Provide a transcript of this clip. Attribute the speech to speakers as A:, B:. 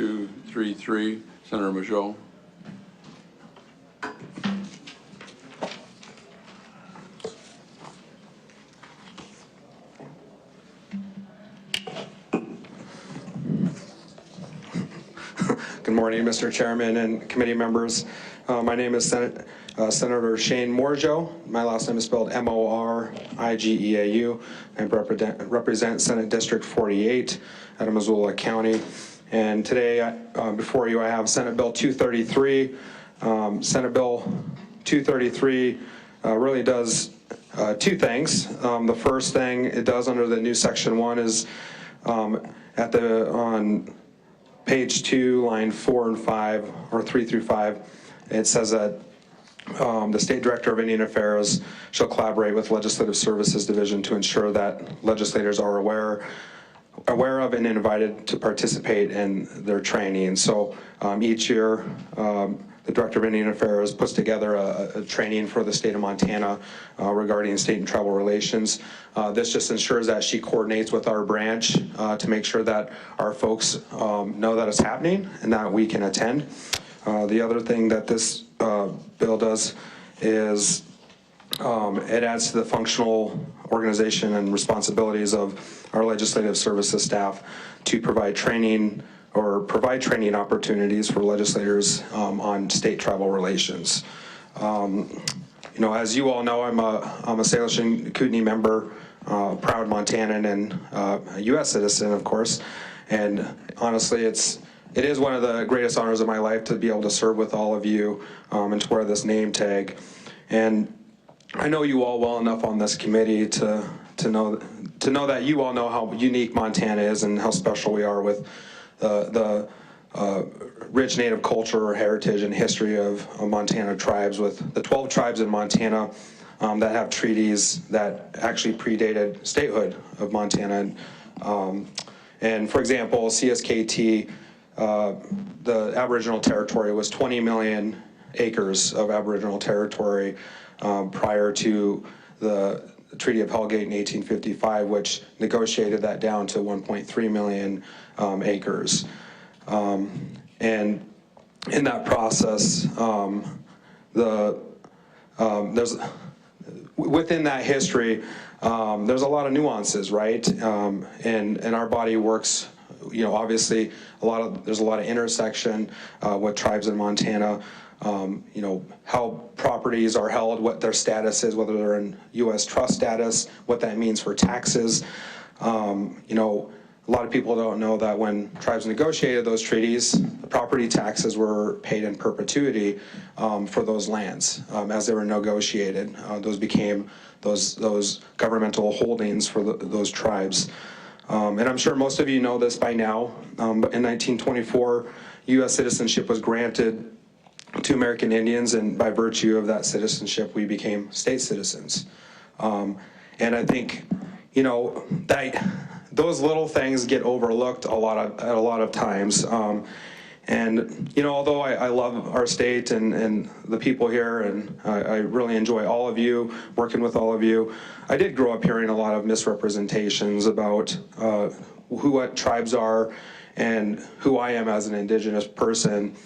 A: 233, Senator Morigeau.
B: Good morning, Mr. Chairman and committee members. My name is Senator Shane Morigeau. My last name is spelled Morigeau. I represent Senate District 48 out of Missoula County. And today, before you, I have Senate Bill 233. Senate Bill 233 really does two things. The first thing it does under the new Section 1 is on page 2, line 4 and 5, or 3 through 5, it says that the State Director of Indian Affairs shall collaborate with Legislative Services Division to ensure that legislators are aware of and invited to participate in their training. So each year, the Director of Indian Affairs puts together a training for the state of Montana regarding state and tribal relations. This just ensures that she coordinates with our branch to make sure that our folks know that it's happening and that we can attend. The other thing that this bill does is it adds to the functional organization and responsibilities of our legislative services staff to provide training opportunities for legislators on state tribal relations. You know, as you all know, I'm a Salish and Kootenai member, proud Montanan, and a U.S. citizen, of course. And honestly, it is one of the greatest honors of my life to be able to serve with all of you and to wear this name tag. And I know you all well enough on this committee to know that you all know how unique Montana is and how special we are with the rich native culture, heritage, and history of Montana tribes, with the 12 tribes in Montana that have treaties that actually predated statehood of Montana. And for example, CSKT, the Aboriginal territory was 20 million acres of Aboriginal territory prior to the Treaty of Hellgate in 1855, which negotiated that down to 1.3 million acres. And in that process, within that history, there's a lot of nuances, right? And our body works, you know, obviously there's a lot of intersection with tribes in Montana. You know, how properties are held, what their status is, whether they're in U.S. trust status, what that means for taxes. You know, a lot of people don't know that when tribes negotiated those treaties, the property taxes were paid in perpetuity for those lands as they were negotiated. Those became those governmental holdings for those tribes. And I'm sure most of you know this by now, but in 1924, U.S. citizenship was granted to American Indians, and by virtue of that citizenship, we became state citizens. And I think, you know, that those little things get overlooked a lot of times. And, you know, although I love our state and the people here, and I really enjoy all of you, working with all of you, I did grow up hearing a lot of misrepresentations about what tribes are and who I am as an Indigenous person.